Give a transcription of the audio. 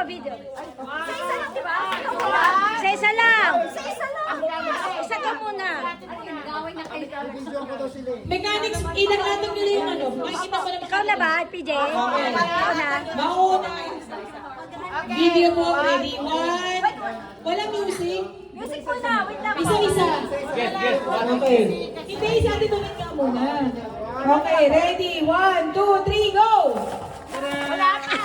video. Sa isa lang, di ba? Sa isa lang. Sa isa lang. Isa ka muna. Mechanics, ilang-latag nila yung ano. Makikita mo naman. Ikaw na ba, PJ? Ikaw na. Mauna. Video po, ready? One. Walang music. Music muna. Wait lang. Isa-isa. Okay. Hindi, isa atin ulit ka muna. Okay, ready? 1, 2, 3, go! Wala ka.